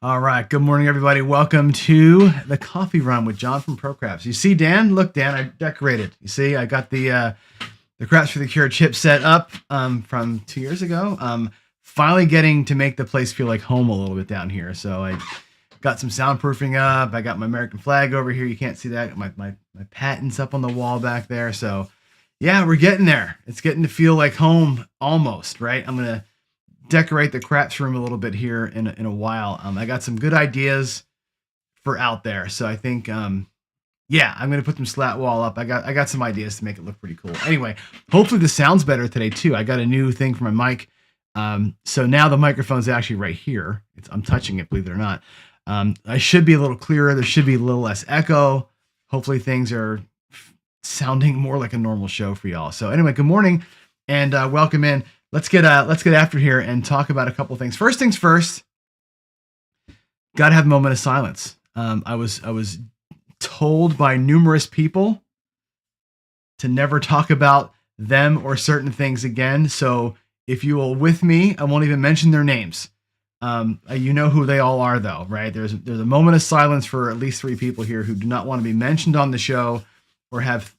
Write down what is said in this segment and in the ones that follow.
All right. Good morning, everybody. Welcome to the Coffee Run with John from ProCraps. You see, Dan? Look, Dan, I decorated. You see, I got the Craps for the Cure chip set up from 2 years ago. Finally getting to make the place feel like home a little bit down here. So I got some soundproofing up. I got my American flag over here. You can't see that. My patents up on the wall back there. So yeah, we're getting there. It's getting to feel like home almost, right? I'm gonna decorate the craps room a little bit here in a while. I got some good ideas for out there, so I think yeah, I'm gonna put some slat wall up. I got some ideas to make it look pretty cool. Anyway, hopefully the sound's better today too. I got a new thing for my mic, so now the microphone's actually right here. I'm touching it, believe it or not. I should be a little clearer. There should be a little less echo. Hopefully things are sounding more like a normal show for y'all. So anyway, good morning and welcome in. Let's get after here and talk about a couple things. First things first, got to have a moment of silence. I was told by numerous people to never talk about them or certain things again. So if you will with me, I won't even mention their names. You know who they all are though, right? There's a moment of silence for at least 3 people here who do not want to be mentioned on the show or have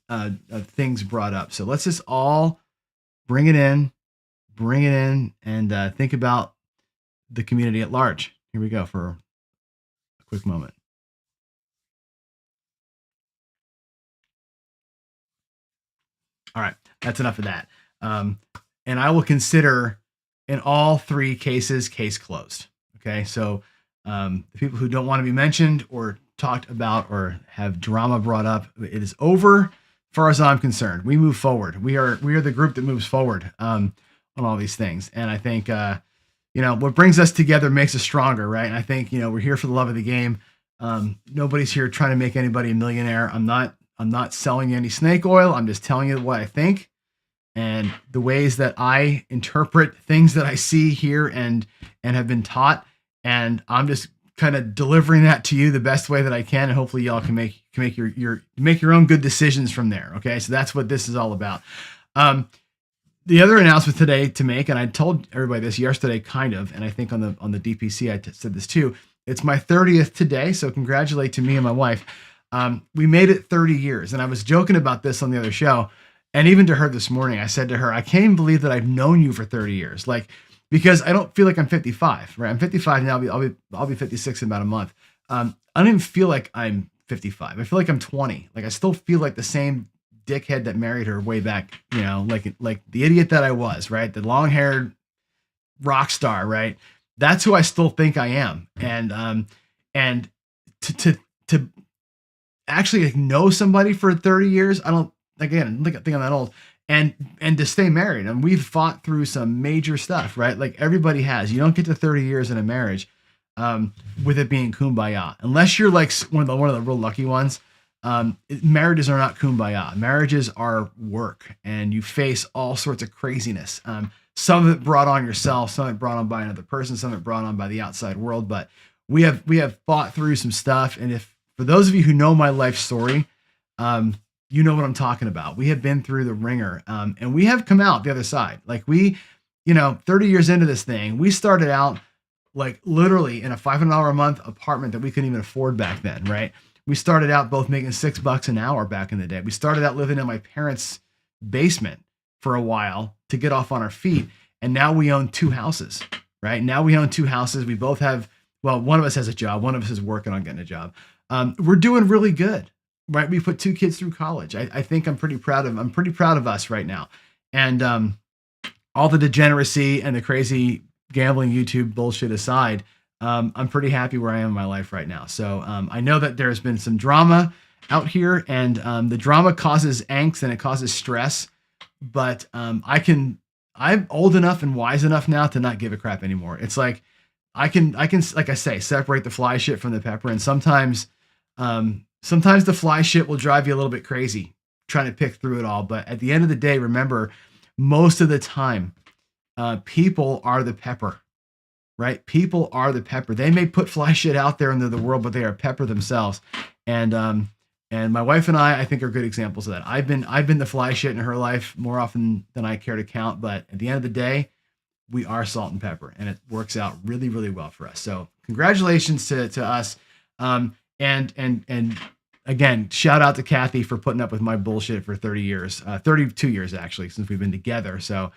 things brought up. So let's just all bring it in and think about the community at large. Here we go for a quick moment. All right, that's enough of that. And I will consider in all 3 cases, case closed. Okay, so the people who don't want to be mentioned or talked about or have drama brought up, it is over. As far as I'm concerned, we move forward. We are the group that moves forward on all these things. And I think, what brings us together makes us stronger, right? And I think, we're here for the love of the game. Nobody's here trying to make anybody a millionaire. I'm not selling you any snake oil. I'm just telling you what I think and the ways that I interpret things that I see here and have been taught. And I'm just kind of delivering that to you the best way that I can. And hopefully y'all can make your own good decisions from there. Okay. So that's what this is all about. The other announcement today to make, and I told everybody this yesterday, kind of, and I think on the DPC I said this too. It's my 30th today, so congratulate to me and my wife. We made it 30 years, and I was joking about this on the other show, and even to her this morning, I said to her, I can't even believe that I've known you for 30 years, because I don't feel like I'm 55, right? I'm 55 now. I'll be 56 in about a month. I don't even feel like I'm 55. I feel like I'm 20. Like I still feel like the same dickhead that married her way back, like the idiot that I was, right? The long-haired rock star, right? That's who I still think I am. And to actually know somebody for 30 years, I don't think I'm that old. And to stay married, and we've fought through some major stuff, right? Like everybody has. You don't get to 30 years in a marriage with it being kumbaya, unless you're like one of the real lucky ones. Marriages are not kumbaya. Marriages are work, and you face all sorts of craziness. Some of it brought on yourself, some of it brought on by another person, some of it brought on by the outside world. But we have fought through some stuff, and if for those of you who know my life story, you know what I'm talking about. We have been through the ringer, and we have come out the other side. Like 30 years into this thing, we started out like literally in a $500 a month apartment that we couldn't even afford back then, right? We started out both making $6 an hour back in the day. We started out living in my parents' basement for a while to get off on our feet. And now we own 2 houses, right? Now we own 2 houses. We both have, one of us has a job. One of us is working on getting a job. We're doing really good, right? We put 2 kids through college. I think I'm pretty proud of us right now. And all the degeneracy and the crazy gambling YouTube bullshit aside, I'm pretty happy where I am in my life right now. So I know that there's been some drama out here, and the drama causes angst and it causes stress. But I'm old enough and wise enough now to not give a crap anymore. It's like I can, like I say, separate the fly shit from the pepper. And sometimes the fly shit will drive you a little bit crazy trying to pick through it all. But at the end of the day, remember, most of the time, people are the pepper. Right? People are the pepper. They may put fly shit out there into the world, but they are pepper themselves. And my wife and I think are good examples of that. I've been the fly shit in her life more often than I care to count. But at the end of the day, we are salt and pepper, and it works out really, really well for us. So congratulations to us. And again, shout out to Kathy for putting up with my bullshit for 30 years, 32 years actually, since we've been together. So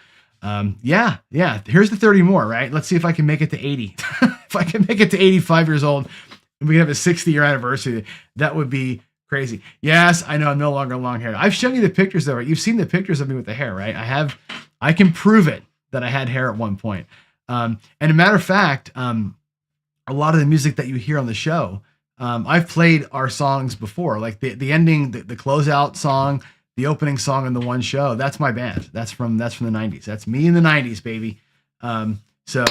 yeah, here's the 30 more, right? Let's see if I can make it to 80. If I can make it to 85 years old and we have a 60-year anniversary, that would be crazy. Yes, I know I'm no longer long hair. I've shown you the pictures though. Right? You've seen the pictures of me with the hair, right? I can prove it that I had hair at one point. And a matter of fact, a lot of the music that you hear on the show, I've played our songs before, like the ending, the closeout song, the opening song in the one show. That's my band. That's from the 90s. That's me in the 90s, baby. So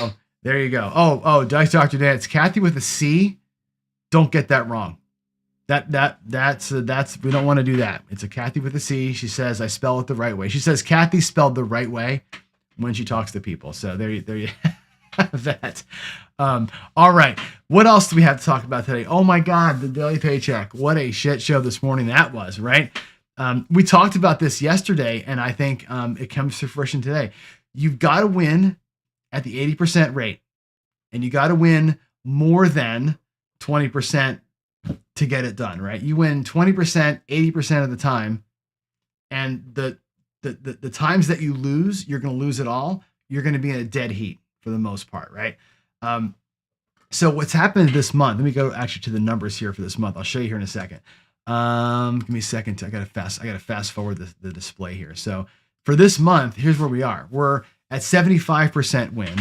there you go. Oh, Dice Dr. Dan. It's Kathy with a C. Don't get that wrong. That's we don't want to do that. It's a Kathy with a C. She says I spell it the right way. She says Kathy spelled the right way when she talks to people. So there you have that. All right. What else do we have to talk about today? Oh my God, the Daily Paycheck. What a shit show this morning that was, right? We talked about this yesterday, and I think it comes to fruition today. You've got to win at the 80% rate, and you got to win more than 20% to get it done, right? You win 20%, 80% of the time, and the times that you lose, you're going to lose it all. You're going to be in a dead heat for the most part, right? So what's happened this month? Let me go actually to the numbers here for this month. I'll show you here in a second. Give me a second. I gotta fast forward the display here. So for this month, here's where we are. We're at 75% win.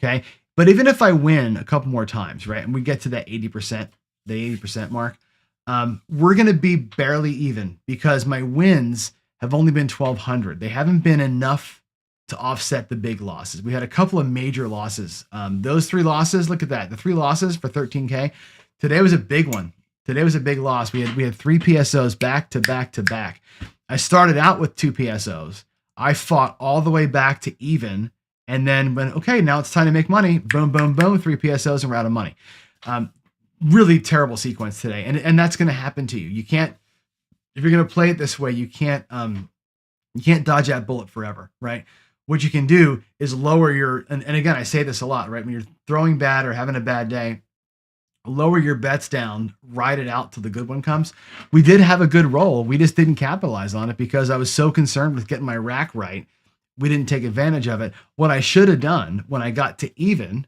Okay. But even if I win a couple more times, right, and we get to that 80%, the 80% mark, we're going to be barely even because my wins have only been 1,200. They haven't been enough to offset the big losses. We had a couple of major losses. Those 3 losses, look at that. The 3 losses for 13K. Today was a big one. Today was a big loss. We had 3 PSOs back to back to back. I started out with 2 PSOs. I fought all the way back to even. And then when, okay, now it's time to make money. Boom, boom, boom, 3 PSOs and we're out of money. Really terrible sequence today. And that's going to happen to you. You can't, if you're going to play it this way, you can't dodge that bullet forever, right? What you can do is lower your, and again, I say this a lot, right? When you're throwing bad or having a bad day, lower your bets down, ride it out till the good one comes. We did have a good roll. We just didn't capitalize on it because I was so concerned with getting my rack right. We didn't take advantage of it. What I should have done when I got to even,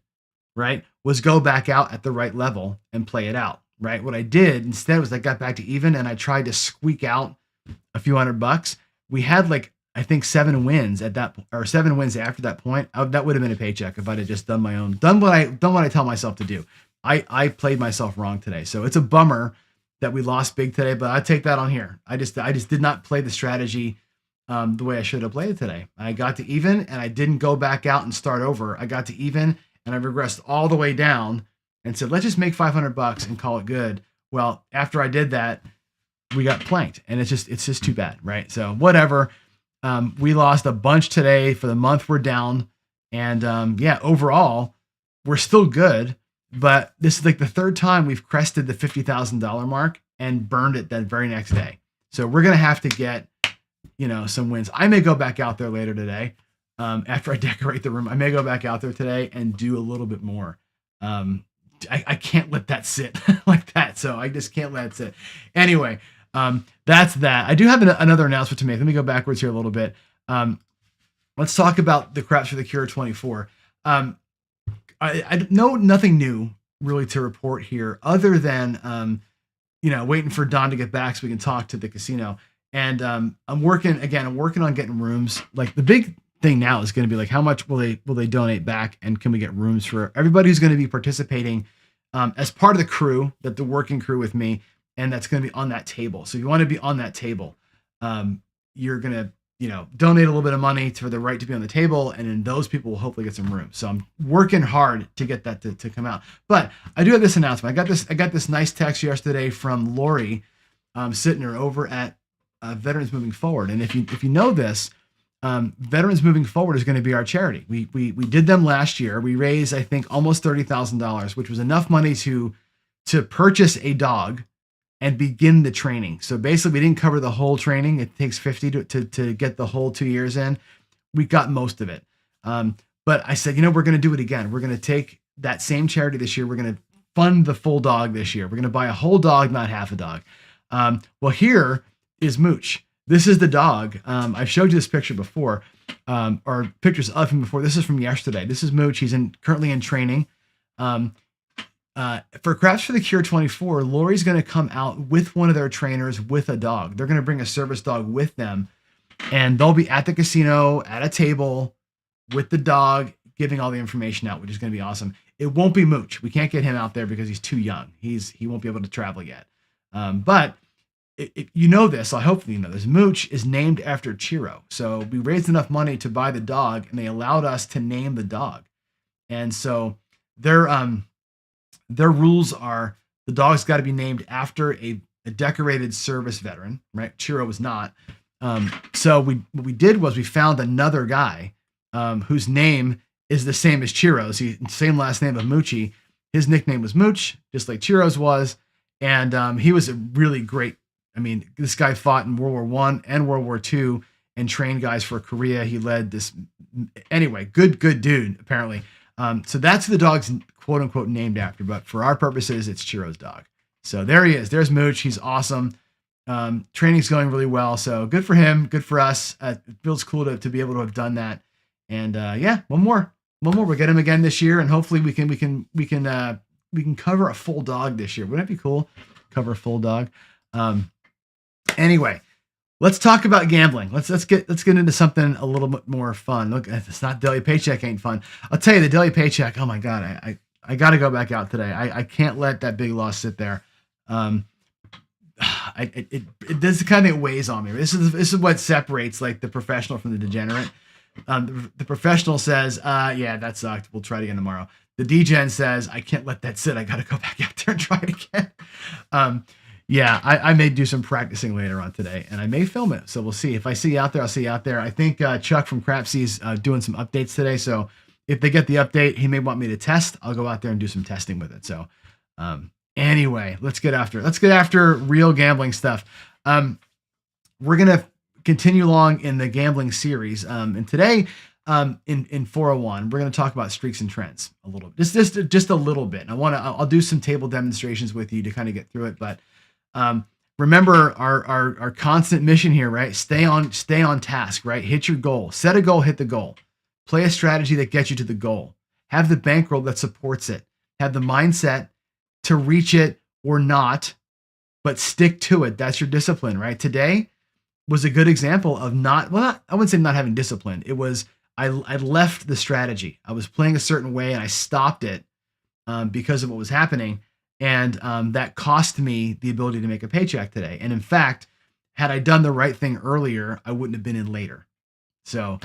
right, was go back out at the right level and play it out, right? What I did instead was I got back to even and I tried to squeak out a few $100. We had like, I think 7 wins at that, or 7 wins after that point. That would have been a paycheck if I'd have just done what I tell myself to do. I played myself wrong today. So it's a bummer that we lost big today, but I take that on here. I just did not play the strategy the way I should have played it today. I got to even and I didn't go back out and start over. I got to even and I regressed all the way down and said, let's just make $500 and call it good. Well, after I did that, we got planked and it's just too bad. Right. So whatever. We lost a bunch today. For the month we're down. And yeah, overall, we're still good. But this is like the 3rd time we've crested the $50,000 mark and burned it that very next day. So we're going to have to get, some wins. I may go back out there later today. After I decorate the room, I may go back out there today and do a little bit more. I can't let that sit like that. So I just can't let it sit. Anyway, that's that. I do have another announcement to make. Let me go backwards here a little bit. Let's talk about the Craps for the Cure 24. I know nothing new really to report here other than, waiting for Don to get back so we can talk to the casino. And I'm working on getting rooms. Like the big thing now is going to be like, how much will they donate back? And can we get rooms for everybody who's going to be participating as part of the crew, the working crew with me. And that's going to be on that table. So if you want to be on that table, you're going to, donate a little bit of money for the right to be on the table. And then those people will hopefully get some room. So I'm working hard to get that to come out. But I do have this announcement. I got this nice text yesterday from Lori Sittner over at Veterans Moving Forward. And if you know this, Veterans Moving Forward is going to be our charity. We did them last year. We raised, I think, almost $30,000, which was enough money to purchase a dog and begin the training. So basically we didn't cover the whole training. It takes 50 to get the whole 2 years in. We got most of it. But I said, we're going to do it again. We're going to take that same charity this year. We're going to fund the full dog this year. We're going to buy a whole dog, not half a dog. Well, here is Mooch. This is the dog. I've showed you this picture before, or pictures of him before. This is from yesterday. This is Mooch. He's currently in training. For Craps for the Cure 24, Lori's going to come out with one of their trainers with a dog. They're going to bring a service dog with them, and they'll be at the casino at a table with the dog, giving all the information out, which is going to be awesome. It won't be Mooch. We can't get him out there because he's too young. He won't be able to travel yet. But you know this, I hope you know this. Mooch is named after Chiro. So we raised enough money to buy the dog, and they allowed us to name the dog. And so their rules are the dog's got to be named after a decorated service veteran, right? Chiro was not. So what we did was we found another guy whose name is the same as Chiro's. Same last name of Moochie. His nickname was Mooch, just like Chiro's was. And he was a really great. I mean, this guy fought in World War I and World War II and trained guys for Korea. He led this. Anyway, good dude, apparently. So that's who the dog's quote unquote named after. But for our purposes, it's Chiro's dog. So there he is. There's Mooch. He's awesome. Training's going really well. So good for him. Good for us. It feels cool to be able to have done that. And one more. We'll get him again this year, and hopefully we can cover a full dog this year. Wouldn't that be cool? Cover a full dog. Anyway, let's talk about gambling. Let's get into something a little bit more fun. Look, it's not daily paycheck ain't fun. I'll tell you, the daily paycheck. Oh my God, I got to go back out today. I can't let that big loss sit there. This kind of weighs on me. This is what separates like the professional from the degenerate. The professional says, yeah, that sucked. We'll try it again tomorrow. The degen says, I can't let that sit. I got to go back out there and try it again. Yeah, I may do some practicing later on today, and I may film it. So we'll see. If I see you out there, I'll see you out there. I think Chuck from Crapsy's doing some updates today. So if they get the update, he may want me to test. I'll go out there and do some testing with it. So anyway, let's get after real gambling stuff. We're going to continue along in the gambling series. And today in 401, we're going to talk about streaks and trends a little bit, just a little bit. And I'll do some table demonstrations with you to kind of get through it. But remember our constant mission here, right? Stay on task, right? Hit your goal, set a goal, hit the goal, play a strategy that gets you to the goal, have the bankroll that supports it, have the mindset to reach it or not, but stick to it. That's your discipline, right? Today was a good example of I wouldn't say not having discipline. It was, I left the strategy. I was playing a certain way and I stopped it because of what was happening. And that cost me the ability to make a paycheck today. And in fact, had I done the right thing earlier, I wouldn't have been in later. So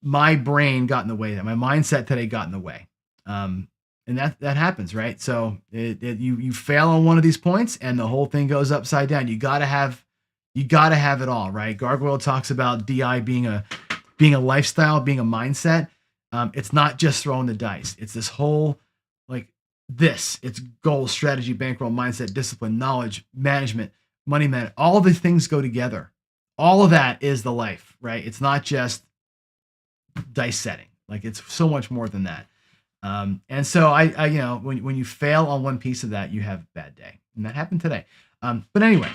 my brain got in the way. My mindset today got in the way. And that happens, right? So you fail on one of these points and the whole thing goes upside down. You gotta have it all, right? Gargoyle talks about DI being a lifestyle, being a mindset. It's not just throwing the dice. It's this whole it's goal, strategy, bankroll, mindset, discipline, knowledge, management, money management. All the things go together. All of that is the life, right? It's not just dice setting. It's so much more than that. And so I when you fail on one piece of that, you have a bad day, and that happened today. But anyway,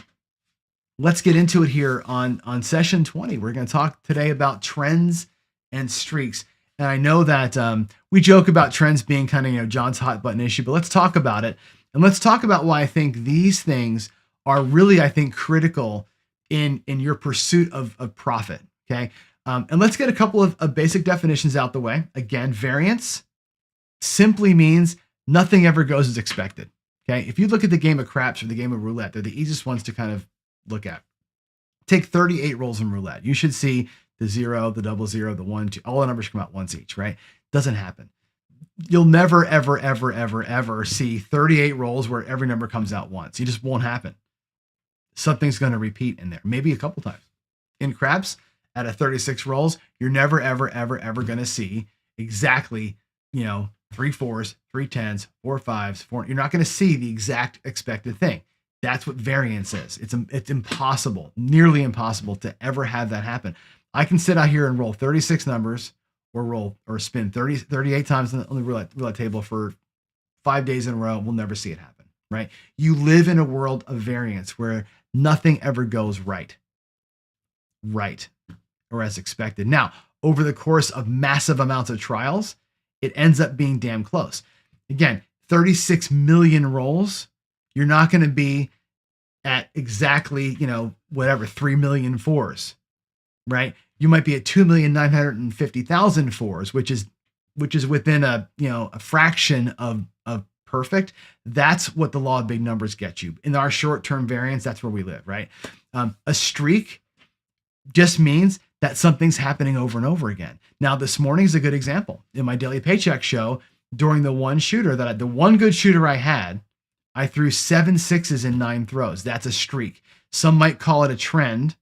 let's get into it here on session 20. We're going to talk today about trends and streaks. And I know that we joke about trends being kind of John's hot button issue, but let's talk about it. And let's talk about why I think these things are really, I think, critical in your pursuit of profit. Okay. And let's get a couple of basic definitions out the way. Again, variance simply means nothing ever goes as expected. Okay. If you look at the game of craps or the game of roulette, they're the easiest ones to kind of look at. Take 38 rolls in roulette. You should see the 0, the 00, the 1, 2, all the numbers come out once each, right? Doesn't happen. You'll never, ever, ever, ever, ever see 38 rolls where every number comes out once. It just won't happen. Something's going to repeat in there, maybe a couple times. In craps, out of 36 rolls, you're never, ever, ever, ever going to see exactly, 3 4s, 3 10s, 4 5s, 4. You're not going to see the exact expected thing. That's what variance is. It's impossible, nearly impossible to ever have that happen. I can sit out here and roll 36 numbers or spin 38 times on the roulette table for 5 days in a row, we'll never see it happen, right? You live in a world of variance where nothing ever goes right, or as expected. Now, over the course of massive amounts of trials, it ends up being damn close. Again, 36 million rolls, you're not going to be at exactly, whatever, 3 million fours, right? You might be at 2,950,000 fours, which is within a fraction of perfect. That's what the law of big numbers gets you. In our short-term variance, that's where we live, right? A streak just means that something's happening over and over again. Now, this morning is a good example. In my daily paycheck show, during the one good shooter I had, I threw 7 6s in 9 throws. That's a streak. Some might call it a trend,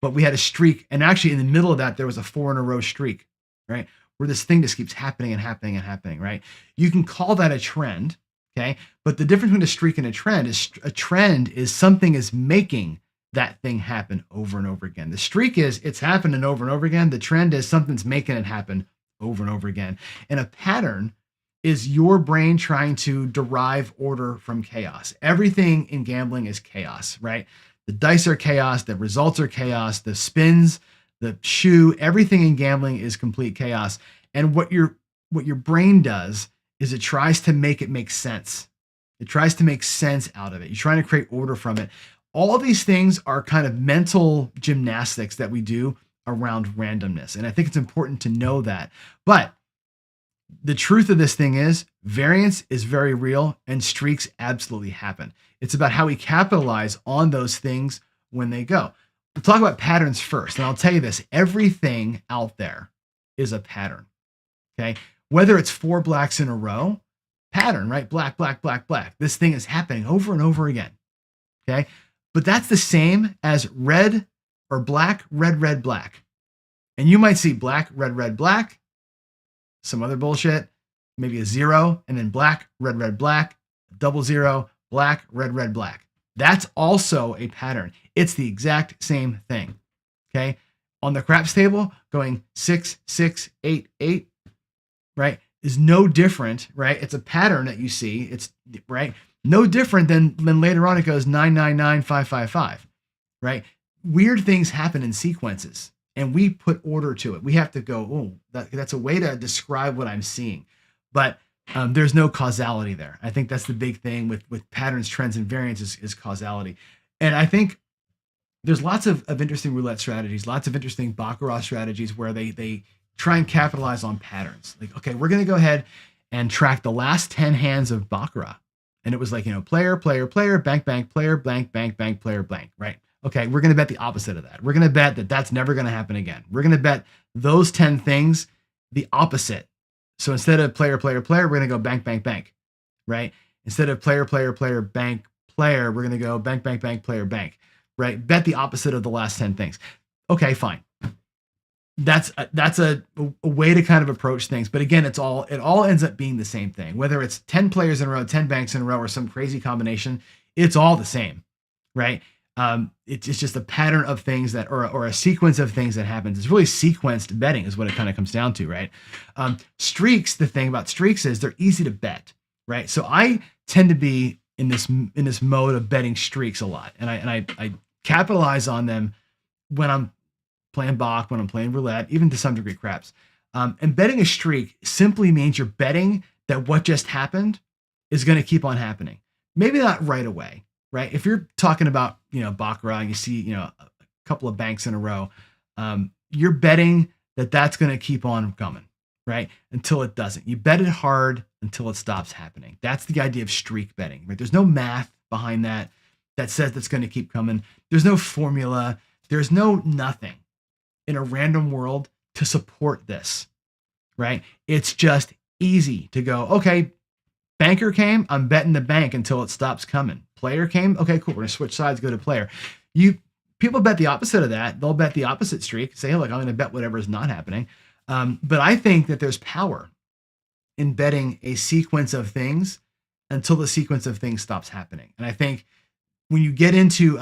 but we had a streak. And actually in the middle of that, there was a 4 in a row streak, right? Where this thing just keeps happening and happening and happening, right? You can call that a trend, okay? But the difference between a streak and a trend is something is making that thing happen over and over again. The streak is it's happening over and over again. The trend is something's making it happen over and over again. And a pattern is your brain trying to derive order from chaos. Everything in gambling is chaos, right? The dice are chaos, the results are chaos, the spins, the shoe, everything in gambling is complete chaos. And what your brain does is it tries to make it make sense. It tries to make sense out of it. You're trying to create order from it. All of these things are kind of mental gymnastics that we do around randomness. And I think it's important to know that. But the truth of this thing is variance is very real and streaks absolutely happen. It's about how we capitalize on those things when they go. We'll talk about patterns first. And I'll tell you this, everything out there is a pattern, okay? Whether it's 4 blacks in a row, pattern, right? Black, black, black, black. This thing is happening over and over again, okay? But that's the same as red or black, red, red, black. And you might see black, red, black, some other bullshit, maybe a 0, and then black, red, black, 00, black, red, black. That's also a pattern. It's the exact same thing, okay? On the craps table, going 6, 6, 8, 8, right, is no different, right? It's a pattern that you see. It's, right, no different than later on it goes 9, 9, 9, 5, 5, 5, right? Weird things happen in sequences. And we put order to it. We have to go, oh, that's a way to describe what I'm seeing. But there's no causality there. I think that's the big thing with patterns, trends, and variance is causality. And I think there's lots of interesting roulette strategies, lots of interesting baccarat strategies where they try and capitalize on patterns. Like, okay, we're going to go ahead and track the last 10 hands of baccarat. And it was like, player, player, player, bank, bank, player, blank, bank, bank, player, blank, right? Okay, we're going to bet the opposite of that. We're going to bet that that's never going to happen again. We're going to bet those 10 things the opposite. So instead of player, player, player, we're going to go bank, bank, bank, right? Instead of player, player, player, bank, player, we're going to go bank, bank, bank, player, bank, right? Bet the opposite of the last 10 things. Okay, fine. That's a way to kind of approach things. But again, it all ends up being the same thing. Whether it's 10 players in a row, 10 banks in a row, or some crazy combination, it's all the same, right? It's just a pattern of things that, or a sequence of things that happens. It's really sequenced betting is what it kind of comes down to, right? Streaks, the thing about streaks is they're easy to bet, right? So I tend to be in this mode of betting streaks a lot. And I capitalize on them when I'm playing Bach, when I'm playing roulette, even to some degree craps. And betting a streak simply means you're betting that what just happened is going to keep on happening. Maybe not right away. Right? If you're talking about, baccarat, and you see, a couple of banks in a row, you're betting that that's going to keep on coming, right? Until it doesn't. You bet it hard until it stops happening. That's the idea of streak betting, right? There's no math behind that says that's going to keep coming. There's no formula. There's no nothing in a random world to support this, right? It's just easy to go, okay, banker came, I'm betting the bank until it stops coming. Player came, okay, cool, we're gonna switch sides, go to player. People bet the opposite of that. They'll bet the opposite streak, say, hey, look, I'm gonna bet whatever is not happening. But I think that there's power in betting a sequence of things until the sequence of things stops happening. And I think when you get into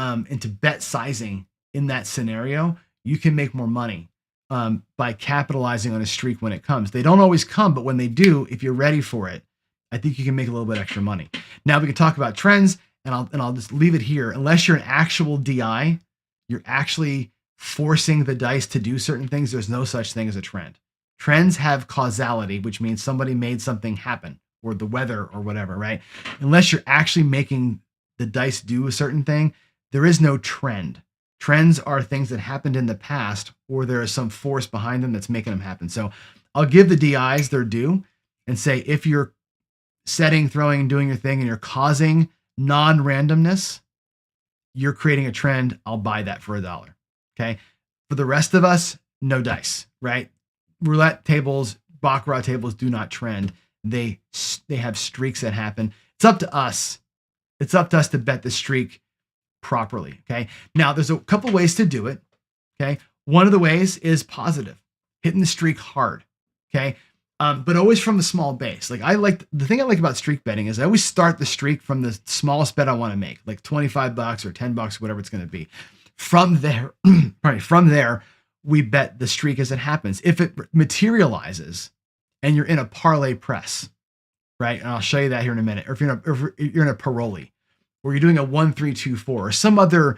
bet sizing in that scenario, you can make more money by capitalizing on a streak when it comes. They don't always come, but when they do, if you're ready for it, I think you can make a little bit extra money. Now we can talk about trends, and I'll just leave it here. Unless you're an actual DI, you're actually forcing the dice to do certain things. There's no such thing as a trend. Trends have causality, which means somebody made something happen, or the weather or whatever, right? Unless you're actually making the dice do a certain thing, there is no trend. Trends are things that happened in the past, or there is some force behind them that's making them happen. So I'll give the DIs their due and say, if you're setting, throwing, doing your thing, and you're causing non-randomness, you're creating a trend. I'll buy that for $1. Okay. For the rest of us, no dice, right? Roulette tables, baccarat tables do not trend. They have streaks that happen. It's up to us. It's up to us to bet the streak properly. Okay. Now there's a couple ways to do it. Okay. One of the ways is positive, hitting the streak hard. Okay. But always from a small base. The thing I like about streak betting is I always start the streak from the smallest bet I want to make, like $25 or $10, whatever it's going to be. From there, we bet the streak as it happens. If it materializes and you're in a parlay press, right? And I'll show you that here in a minute. Or if you're in a paroli, or you're doing a 1-3-2-4 or some other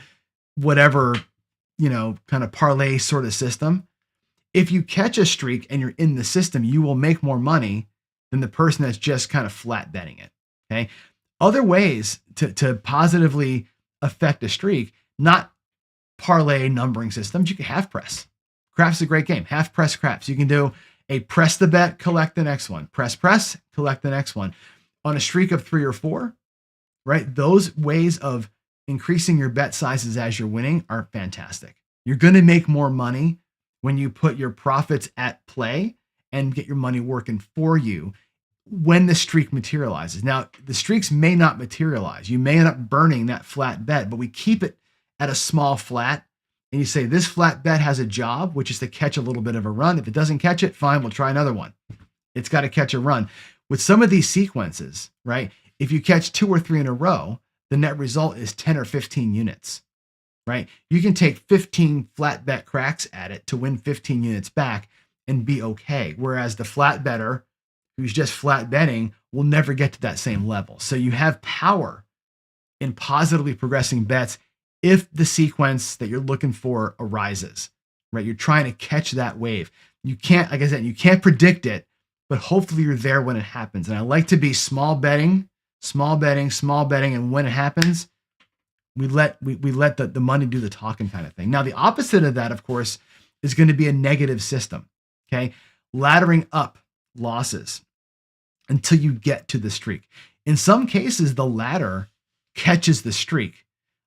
whatever, kind of parlay sort of system. If you catch a streak and you're in the system, you will make more money than the person that's just kind of flat betting it. Okay. Other ways to positively affect a streak, not parlay numbering systems. You can half press. Craps is a great game. Half press craps. You can do a press the bet, collect the next one. Press, collect the next one. On a streak of 3 or 4, right? Those ways of increasing your bet sizes as you're winning are fantastic. You're going to make more money when you put your profits at play and get your money working for you when the streak materializes. Now, the streaks may not materialize. You may end up burning that flat bet, but we keep it at a small flat. And you say, this flat bet has a job, which is to catch a little bit of a run. If it doesn't catch it, fine, we'll try another one. It's got to catch a run. With some of these sequences, right? If you catch 2 or 3 in a row, the net result is 10 or 15 units. Right? You can take 15 flat bet cracks at it to win 15 units back and be okay. Whereas the flat better who's just flat betting will never get to that same level. So you have power in positively progressing bets if the sequence that you're looking for arises, right? You're trying to catch that wave. You can't, like I said, you can't predict it, but hopefully you're there when it happens. And I like to be small betting. And when it happens, we let the money do the talking kind of thing. Now, the opposite of that, of course, is going to be a negative system. Okay. Laddering up losses until you get to the streak. In some cases, the ladder catches the streak.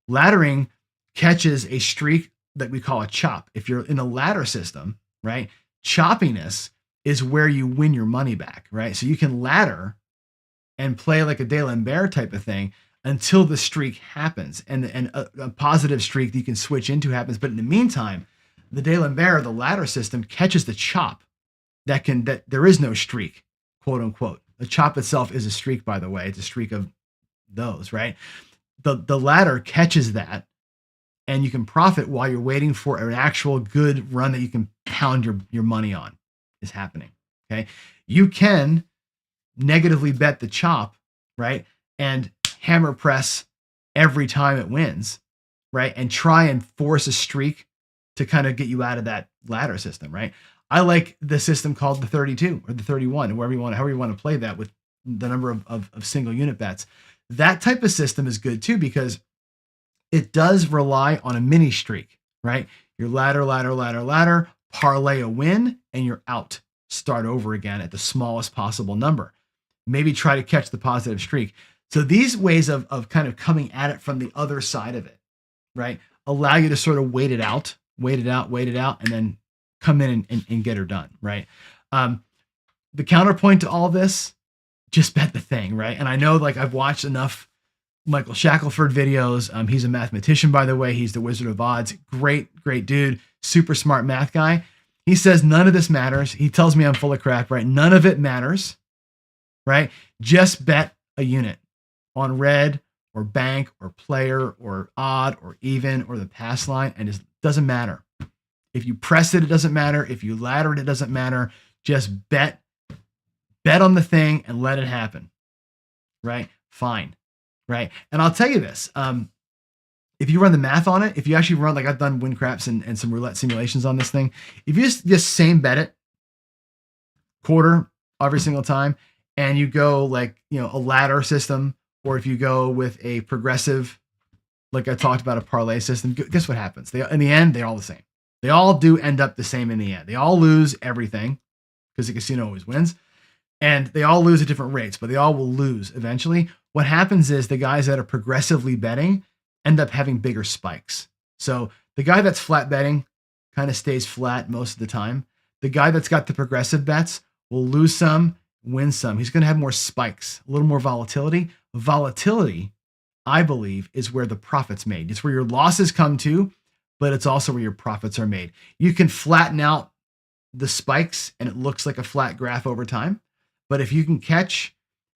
Laddering catches a streak that we call a chop. If you're in a ladder system, right? Choppiness is where you win your money back, right? So you can ladder and play like a De Lambert type of thing until the streak happens, and a positive streak that you can switch into happens. But in the meantime, the De Lambert, the ladder system, catches the chop that there is no streak, quote unquote. The chop itself is a streak, by the way. It's a streak of those, right? The ladder catches that, and you can profit while you're waiting for an actual good run that you can pound your money on is happening. Okay. You can negatively bet the chop, right? And hammer press every time it wins, right? And try and force a streak to kind of get you out of that ladder system, right? I like the system called the 32 or the 31, however you want to play that with the number of single unit bets. That type of system is good too, because it does rely on a mini streak, right? Your ladder, parlay a win, and you're out. Start over again at the smallest possible number. Maybe try to catch the positive streak. So these ways of kind of coming at it from the other side of it, right, allow you to sort of wait it out, and then come in and get her done, right? The counterpoint to all this, just bet the thing, right? And I know, like, I've watched enough Michael Shackelford videos. He's a mathematician, by the way. He's the Wizard of Odds. Great dude, super smart math guy. He says none of this matters. He tells me I'm full of crap, right? None of it matters, right? Just bet a unit on red or bank or player or odd or even or the pass line, and it doesn't matter. If you press it, it doesn't matter. If you ladder it, it doesn't matter. Just bet on the thing and let it happen. right? Fine, right? And I'll tell you this. If you run the math on it, if you actually run, like I've done win craps and some roulette simulations on this thing, if you just same bet it quarter every single time, and you go like, a ladder system, or if you go with a progressive, like I talked about, a parlay system, guess what happens? In the end, they're all the same. They all do end up the same in the end. They all lose everything because the casino always wins, and they all lose at different rates, but they all will lose eventually. What happens is the guys that are progressively betting end up having bigger spikes. So the guy that's flat betting kind of stays flat most of the time. The guy that's got the progressive bets will lose some, win some. He's going to have more spikes, a little more volatility. Volatility, I believe, is where the profit's made. It's where your losses come to, but it's also where your profits are made. You can flatten out the spikes and it looks like a flat graph over time. But if you can catch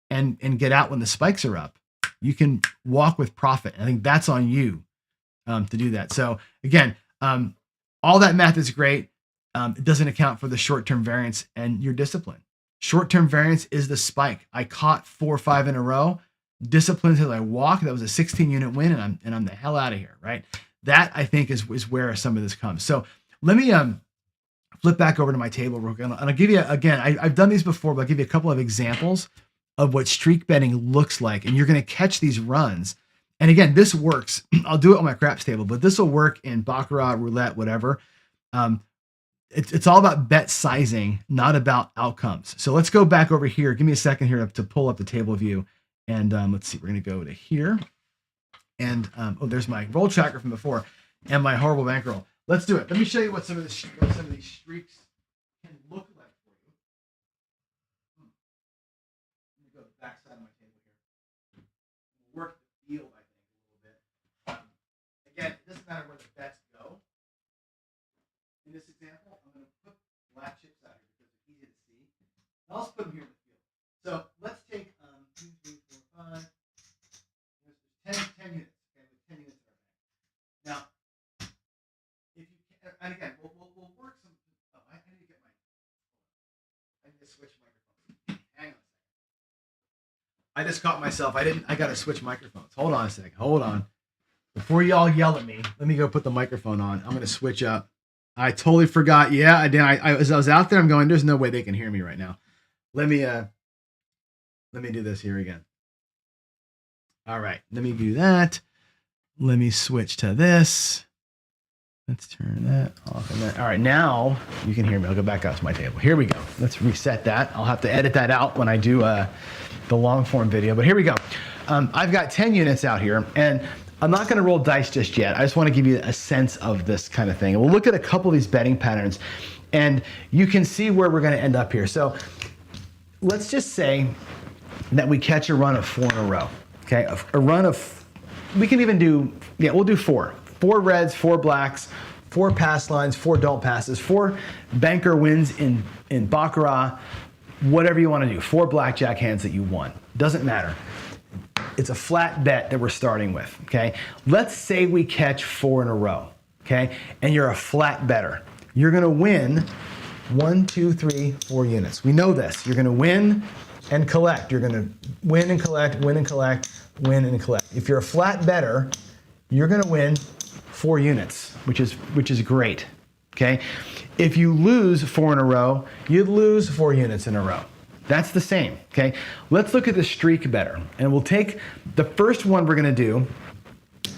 and get out when the spikes are up, you can walk with profit. I think that's on you to do that. So again, all that math is great. It doesn't account for the short-term variance and your discipline. Short-term variance is the spike. I caught 4 or 5 in a row. Discipline until I walk. That was a 16-unit win, and I'm the hell out of here, right? That I think is where some of this comes. So let me flip back over to my table real quick, and I'll give you again. I've done these before, but I'll give you a couple of examples of what streak betting looks like, and you're going to catch these runs. And again, this works. I'll do it on my craps table, but this will work in baccarat, roulette, whatever. It's all about bet sizing, not about outcomes. So let's go back over here. Give me a second here to pull up the table view. And let's see, we're going to go to here. And there's my roll tracker from before and my horrible bankroll. Let's do it. Let me show you what some of these streaks can look like for you. Let me go to the back side of my table here. Work the field, I think, a little bit. Again, it doesn't matter where the bets go. In this example, I'm going to put black chips out here because it's easy to see. I'll just put them here in the field. So let's take 2, 3, 4, 5. There's 10 units. Okay, with 10 units in our bank. Now, if you can, and again, we'll work some. Oh, I need to get my. I need to switch microphones. Hang on a second. I just caught myself. I got to switch microphones. Hold on a second. Hold on. Before y'all yell at me, let me go put the microphone on. I'm going to switch up. I totally forgot. Yeah, I did. As I was out there, I'm going, there's no way they can hear me right now. Let me do this here again. All right, let me do that. Let me switch to this. Let's turn that off. And then, all right, now you can hear me. I'll go back out to my table. Here we go. Let's reset that. I'll have to edit that out when I do the long form video, but here we go. I've got 10 units out here, and I'm not going to roll dice just yet. I just want to give you a sense of this kind of thing. We'll look at a couple of these betting patterns, and you can see where we're going to end up here. So let's just say that we catch a run of 4 in a row. Okay, a run of, we can even do, we'll do 4. 4 reds, 4 blacks, 4 pass lines, 4 don't passes, 4 banker wins in baccarat, whatever you want to do. 4 blackjack hands that you won. Doesn't matter. It's a flat bet that we're starting with, okay? Let's say we catch 4 in a row, okay? And you're a flat bettor. You're going to win 1, 2, 3, 4 units. We know this. You're going to win and collect. You're going to win and collect, win and collect, win and collect. If you're a flat bettor, you're going to win 4 units, which is great, okay? If you lose 4 in a row, you'd lose 4 units in a row. That's the same, okay? Let's look at the streak bettor, and we'll take the first one we're going to do.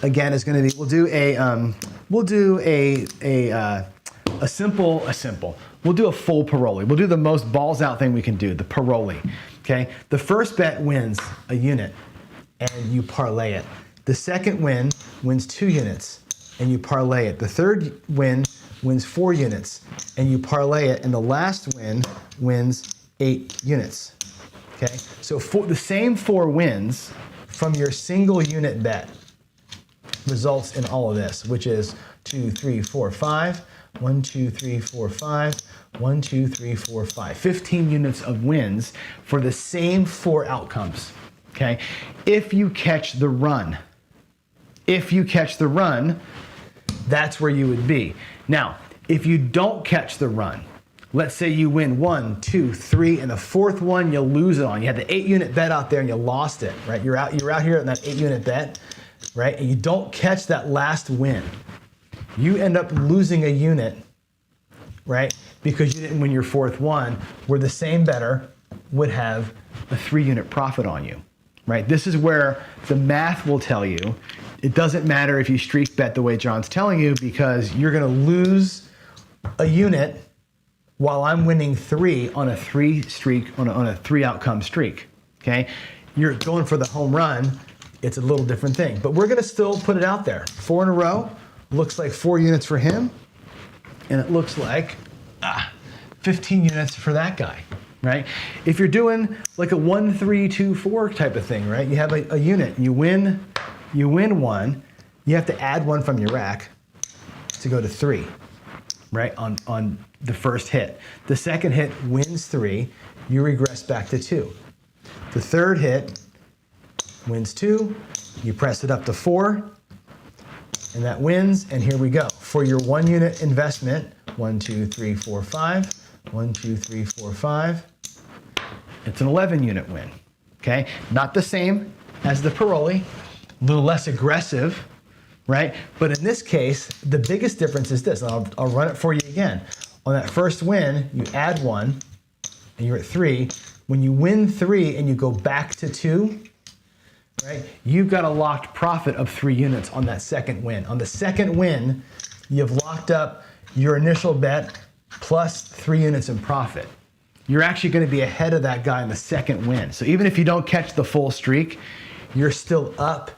Again, is going to be we'll do a simple. We'll do a full paroli. We'll do the most balls out thing we can do, the paroli. Okay? The first bet wins a unit and you parlay it. The second win wins 2 units and you parlay it. The third win wins 4 units and you parlay it. And the last win wins 8 units. Okay? So the same 4 wins from your single unit bet results in all of this, which is 2, 3, 4, 5. 1, 2, 3, 4, 5. 1, 2, 3, 4, 5. 15 units of wins for the same 4 outcomes. Okay? If you catch the run. If you catch the run, that's where you would be. Now, if you don't catch the run, let's say you win 1, 2, 3, and the fourth one you lose it on. You had the 8-unit bet out there and you lost it, right? You're out here in that 8-unit bet, right? And you don't catch that last win. You end up losing a unit, right? Because you didn't win your fourth one, where the same bettor would have a 3-unit profit on you, right? This is where the math will tell you it doesn't matter if you streak bet the way John's telling you, because you're gonna lose a unit while I'm winning 3 on a 3 streak, on a 3 outcome streak, okay? You're going for the home run, it's a little different thing. But we're gonna still put it out there. 4 in a row, looks like 4 units for him, and it looks like 15 units for that guy, right? If you're doing like a 1, 3, 2, 4 type of thing, right? You have a unit, you win 1, you have to add 1 from your rack to go to 3, right? On the first hit. The second hit wins 3, you regress back to 2. The third hit wins 2, you press it up to 4, and that wins, and here we go. For your 1 unit investment, 1, 2, 3, 4, 5, 1, 2, 3, 4, 5, it's an 11-unit win, okay? Not the same as the Paroli, a little less aggressive, right? But in this case, the biggest difference is this, and I'll run it for you again. On that first win, you add 1, and you're at 3. When you win 3 and you go back to 2, right, you've got a locked profit of 3 units on that second win. On the second win, you've locked up your initial bet plus 3 units in profit. You're actually going to be ahead of that guy in the second win. So even if you don't catch the full streak, you're still up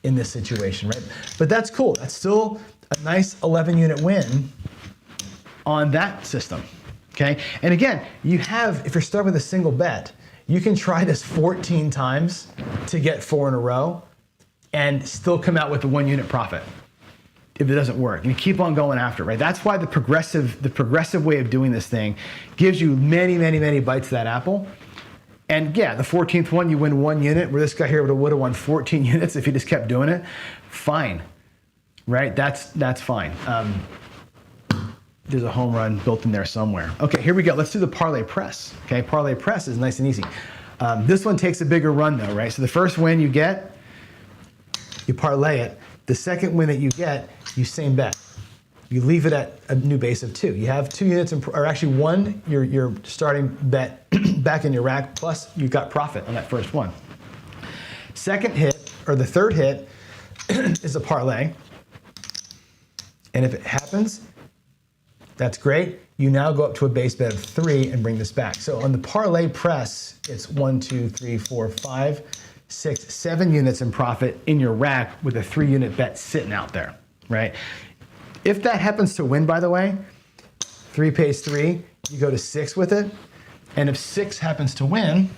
in this situation, right? But that's cool. That's still a nice 11-unit win on that system, okay? And again, you have, if you're starting with a single bet, you can try this 14 times to get 4 in a row and still come out with a 1-unit profit if it doesn't work. And you keep on going after it, right? That's why the progressive way of doing this thing gives you many, many, many bites of that apple. And yeah, the 14th one, you win 1 unit, where this guy here would have won 14 units if he just kept doing it. Fine, right? That's fine. There's a home run built in there somewhere. Okay, here we go. Let's do the parlay press. Okay, parlay press is nice and easy. This one takes a bigger run though, right? So the first win you get, you parlay it. The second win that you get, you same bet. You leave it at a new base of 2. You have 2 units, or actually 1, your starting bet back in your rack, plus you got profit on that first one. Second hit, or the third hit, is a parlay. And if it happens, that's great. You now go up to a base bet of 3 and bring this back. So on the parlay press, it's 1, 2, 3, 4, 5, 6, 7 units in profit in your rack with a 3-unit bet sitting out there, right? If that happens to win, by the way, 3 pays 3, you go to 6 with it. And if 6 happens to win,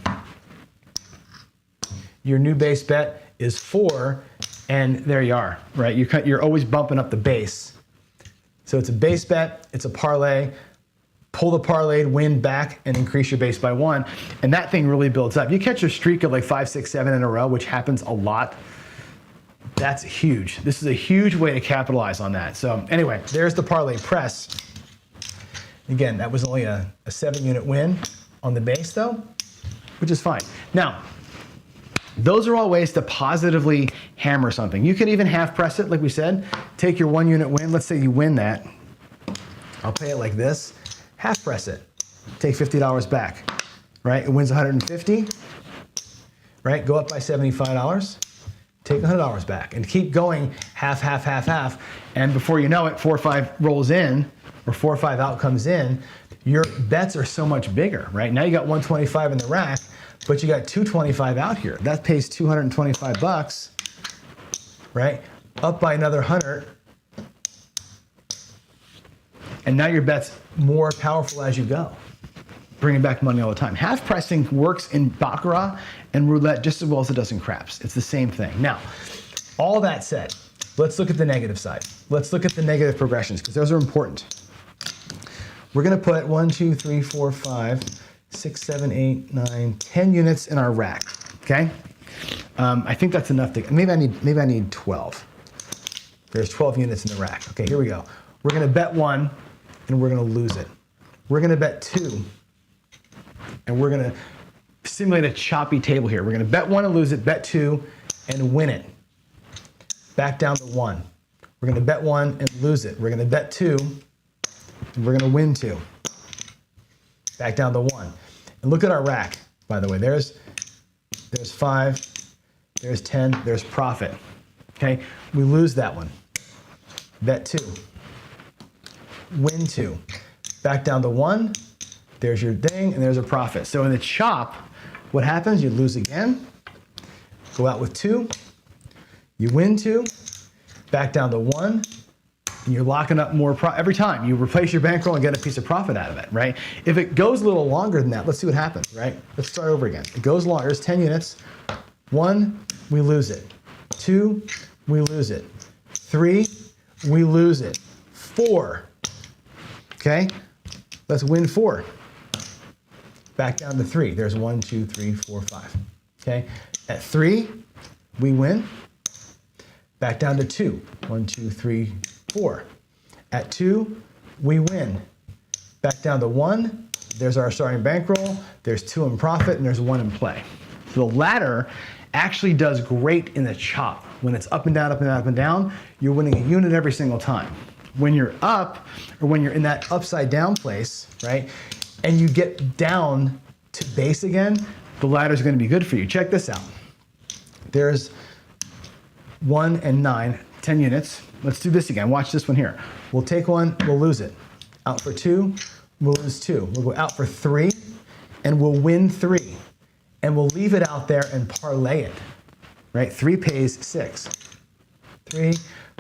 your new base bet is 4, and there you are, right? You're always bumping up the base. So it's a base bet, it's a parlay, pull the parlayed win back and increase your base by 1, and that thing really builds up. You catch a streak of like 5, 6, 7 in a row, which happens a lot. That's huge. This is a huge way to capitalize on that. So anyway, there's the parlay press. Again, that was only a 7-unit win on the base though, which is fine. Now, those are all ways to positively hammer something. You could even half press it, like we said. Take your 1-unit win. Let's say you win that. I'll pay it like this. Half press it. Take $50 back, right? It wins 150, right? Go up by $75. Take $100 back and keep going half, half, half, half. And before you know it, 4 or 5 rolls in, or 4 or 5 outcomes in, your bets are so much bigger, right? Now you got 125 in the rack, but you got 225 out here. That pays 225 bucks, right? Up by another 100. And now your bet's more powerful as you go, bringing back money all the time. Half pressing works in Baccarat and roulette just as well as it does in craps. It's the same thing. Now, all that said, let's look at the negative side. Let's look at the negative progressions, because those are important. We're gonna put 1, 2, 3, 4, 5, 6, 7, 8, 9, 10 units in our rack, okay? I think that's enough to, maybe I need 12. There's 12 units in the rack. Okay, here we go. We're gonna bet 1 and we're gonna lose it. we're going to bet 2. And we're going to simulate a choppy table here. We're going to bet 1 and lose it, bet 2 and win it. Back down to 1. We're going to bet 1 and lose it. We're going to bet 2 and we're going to win 2. Back down to 1. And look at our rack, by the way. There's 5, there's 10, there's profit. Okay, we lose that one. Bet 2. Win 2. Back down to 1. There's your ding, and there's a profit. So in the chop, what happens? You lose again. Go out with 2. You win 2. Back down to 1. And you're locking up more every time. You replace your bankroll and get a piece of profit out of it, right? If it goes a little longer than that, let's see what happens, right? Let's start over again. It goes longer. There's 10 units. 1, we lose it. 2, we lose it. 3, we lose it. 4, okay? Let's win 4. Back down to 3. There's 1, 2, 3, 4, 5, okay? At 3, we win. Back down to 2. 1, 2, 3, 4. At 2, we win. Back down to 1. There's our starting bankroll. There's 2 in profit, and there's 1 in play. So the ladder actually does great in the chop. When it's up and down, up and down, up and down, you're winning a unit every single time. When you're up, or when you're in that upside down place, right, and you get down to base again, the ladder is going to be good for you. Check this out. There's 1 and 9, 10 units. Let's do this again. Watch this one here. We'll take 1, we'll lose it. Out for 2, we'll lose 2. We'll go out for 3, and we'll win 3. And we'll leave it out there and parlay it, right? 3 pays 6. 3,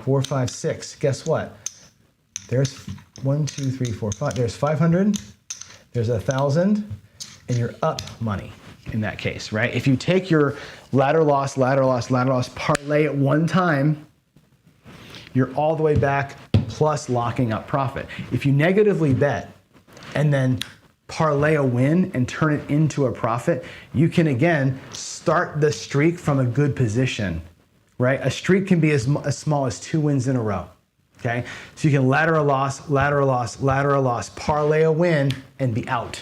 4, 5, 6. Guess what? There's 1, 2, 3, 4, 5. There's 500. There's 1,000, and you're up money in that case, right? If you take your ladder loss, parlay it one time, you're all the way back plus locking up profit. If you negatively bet and then parlay a win and turn it into a profit, you can again start the streak from a good position, right? A streak can be as small as 2 wins in a row, okay? So you can ladder a loss, parlay a win, and be out,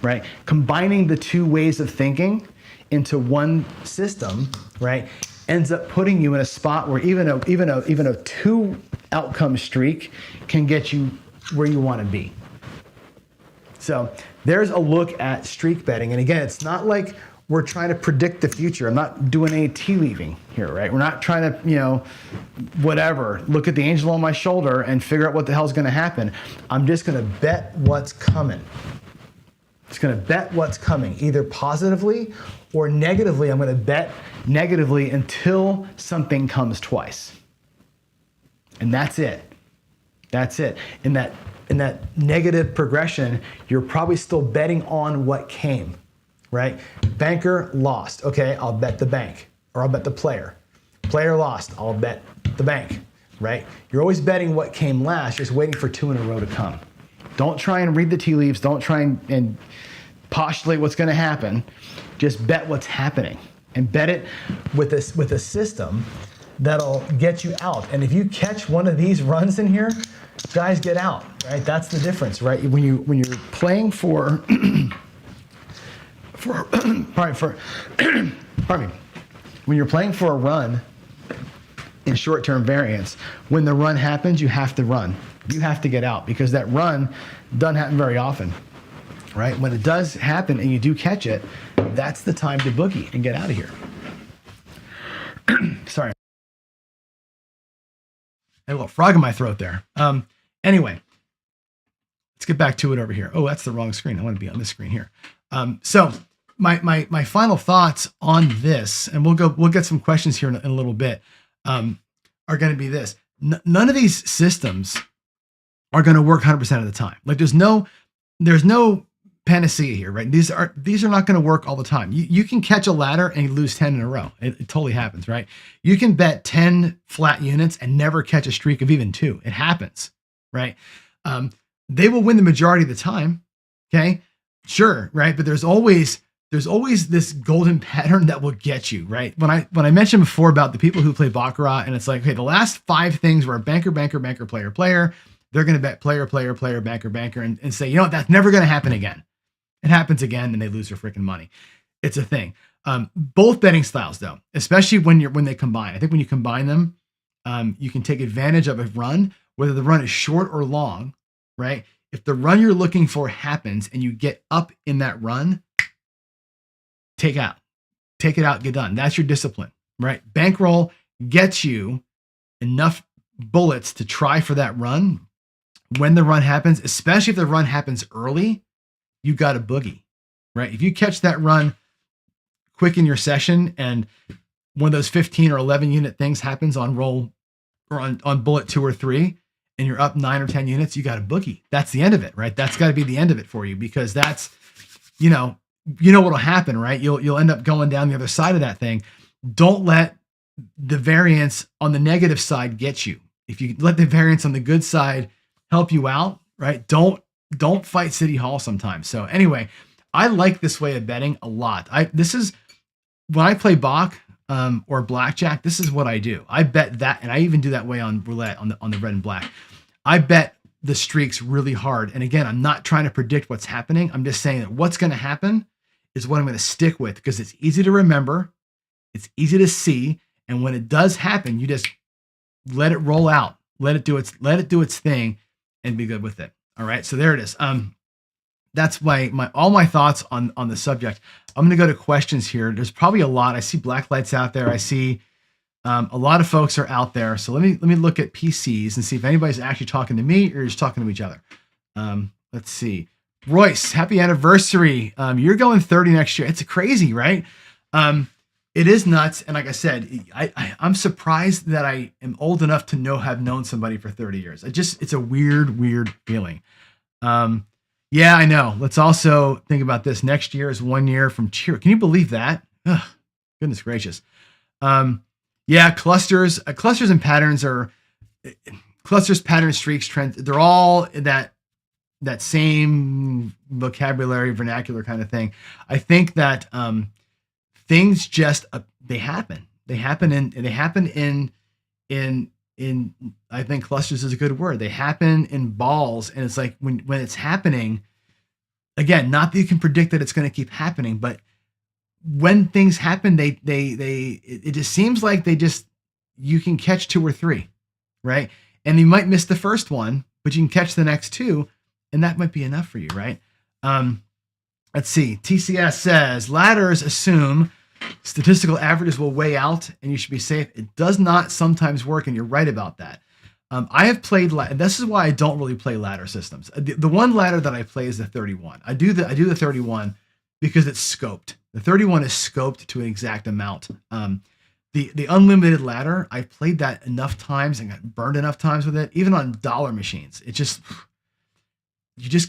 right? Combining the 2 ways of thinking into one system, right, ends up putting you in a spot where even a 2 outcome streak can get you where you want to be. So there's a look at streak betting. And again, it's not like we're trying to predict the future. I'm not doing any tea leaving here, right? We're not trying to, whatever, look at the angel on my shoulder and figure out what the hell's going to happen. I'm just going to bet what's coming. Just going to bet what's coming, either positively or negatively. I'm going to bet negatively until something comes twice. And that's it. That's it. In that negative progression, you're probably still betting on what came, right? Banker lost. Okay, I'll bet the bank, or I'll bet the player. Player lost. I'll bet the bank, right? You're always betting what came last, just waiting for 2 in a row to come. Don't try and read the tea leaves. Don't try and postulate what's going to happen. Just bet what's happening, and bet it with a system that'll get you out. And if you catch one of these runs in here, guys, get out, right? That's the difference, right? When you're playing for when you're playing for a run in short-term variance, when the run happens, you have to run. You have to get out, because that run doesn't happen very often, right? When it does happen and you do catch it, that's the time to boogie and get out of here. Sorry. I had a little frog in my throat there. Anyway, let's get back to it over here. Oh, that's the wrong screen. I want to be on this screen here. So my final thoughts on this, and we'll get some questions here in a little bit, are going to be this. None of these systems are going to work 100% of the time. Like there's no panacea here, right? These are not going to work all the time. You can catch a ladder and lose 10 in a row. It totally happens, right? You can bet 10 flat units and never catch a streak of even 2. It happens, right? They will win the majority of the time. Okay, sure, right? But there's always this golden pattern that will get you, right? When I mentioned before about the people who play baccarat, and it's like, okay, the last 5 things were banker, player, they're going to bet player, banker, and say, you know what, that's never going to happen again. It happens again and they lose their freaking money. It's a thing. Both betting styles though, especially when they combine. I think when you combine them, you can take advantage of a run, whether the run is short or long, right? If the run you're looking for happens and you get up in that run, take it out, get done. That's your discipline, right? Bankroll gets you enough bullets to try for that run. When the run happens, especially if the run happens early, you got a boogie, right? If you catch that run quick in your session and one of those 15 or 11 unit things happens on roll or on bullet 2 or 3 and you're up 9 or 10 units, you got a boogie. That's the end of it, right? That's got to be the end of it for you, because that's, you know what'll happen, right? You'll end up going down the other side of that thing. Don't let the variance on the negative side get you. If you let the variance on the good side help you out, right? Don't fight City Hall sometimes. So anyway, I like this way of betting a lot. This is when I play Bach or blackjack. This is what I do. I bet that, and I even do that way on roulette on the red and black. I bet the streaks really hard. And again, I'm not trying to predict what's happening. I'm just saying that what's going to happen is what I'm going to stick with, because it's easy to remember, it's easy to see, and when it does happen, you just let it roll out, let it do its thing, and be good with it. All right, so there it is. That's all my thoughts on the subject. I'm going to go to questions here. There's probably a lot. I see black lights out there. I see a lot of folks are out there. So let me look at PCs and see if anybody's actually talking to me or just talking to each other. Let's see. Royce, happy anniversary. You're going 30 next year. It's crazy, right? It is nuts. And like I said, I'm surprised that I am old enough to have known somebody for 30 years. It's a weird feeling. Yeah, I know. Let's also think about this. Next year is 1 year from cheer. Can you believe that? Ugh, goodness gracious. Yeah, clusters and patterns clusters, patterns, streaks, trends. They're all that same vocabulary, vernacular kind of thing. I think that things just they happen. They happen in I think clusters is a good word. They happen in balls, and it's like when it's happening, again, not that you can predict that it's going to keep happening, but when things happen, it just seems like you can catch 2 or 3, right? And you might miss the first one, but you can catch the next 2, and that might be enough for you, right? Let's see. TCS says ladders assume statistical averages will weigh out and you should be safe. It does not sometimes work, and you're right about that. I have played, this is why I don't really play ladder systems. The one ladder that I play is the 31. I do the 31 because it's scoped. The 31 is scoped to an exact amount. The unlimited ladder, I've played that enough times and got burned enough times with it, even on dollar machines. You just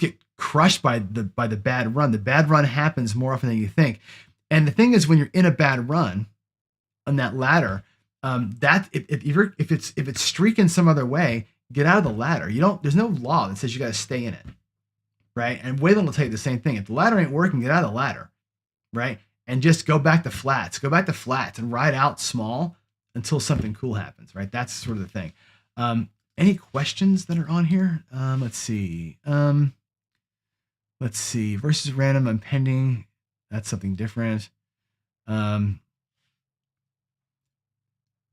get crushed by the bad run. The bad run happens more often than you think. And the thing is, when you're in a bad run on that ladder, that if it's streaking some other way, get out of the ladder. There's no law that says you got to stay in it, right? And Wayland will tell you the same thing. If the ladder ain't working, get out of the ladder, right? And just go back to flats. Go back to flats and ride out small until something cool happens, right? That's sort of the thing. Any questions that are on here? Let's see. Versus random and pending. That's something different.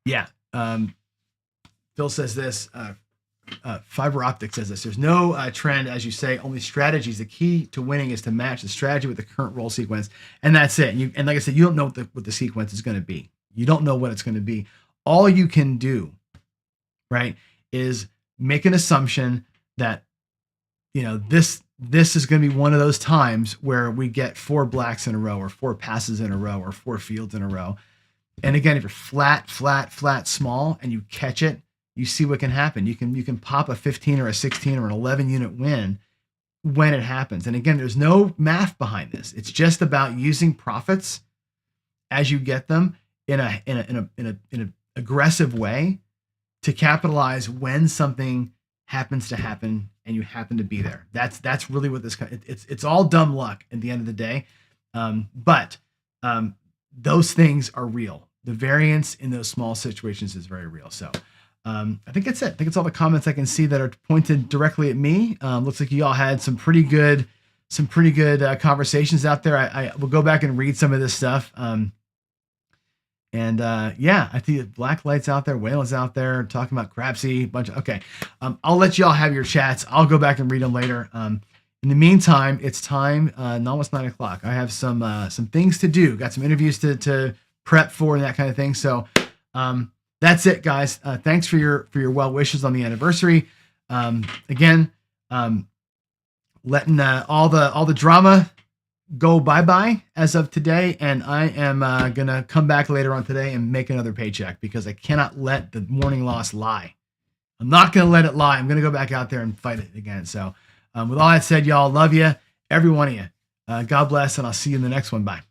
Yeah. Phil says this. Fiber Optic says this. There's no trend, as you say, only strategies. The key to winning is to match the strategy with the current roll sequence, and that's it. And like I said, you don't know what the sequence is going to be. You don't know what it's going to be. All you can do, right, is make an assumption that this is going to be one of those times where we get 4 blacks in a row, or 4 passes in a row, or 4 fields in a row. And again, if you're flat, small, and you catch it, you see what can happen. You can pop a 15 or a 16 or an 11 unit win when it happens. And again, there's no math behind this. It's just about using profits as you get them in an aggressive way to capitalize when something happens to happen and you happen to be there. That's really what it's all dumb luck at the end of the day. But those things are real. The variance in those small situations is very real. So I think that's it. I think it's all the comments I can see that are pointed directly at me. Looks like you all had some pretty good conversations out there. I will go back and read some of this stuff. Yeah, I think Black Light's out there, Whalen's out there talking about Crapsy, okay. I'll let y'all have your chats. I'll go back and read them later. In the meantime, it's time, almost 9 o'clock. I have some things to do. Got some interviews to prep for and that kind of thing. So that's it, guys. Thanks for your well wishes on the anniversary. Again, letting all the drama go bye-bye as of today, and I am gonna come back later on today and make another paycheck because I cannot let the morning loss lie. I'm not gonna let it lie. I'm gonna go back out there and fight it again. So with all that said, y'all, love you, every one of you. God bless, and I'll see you in the next one. Bye.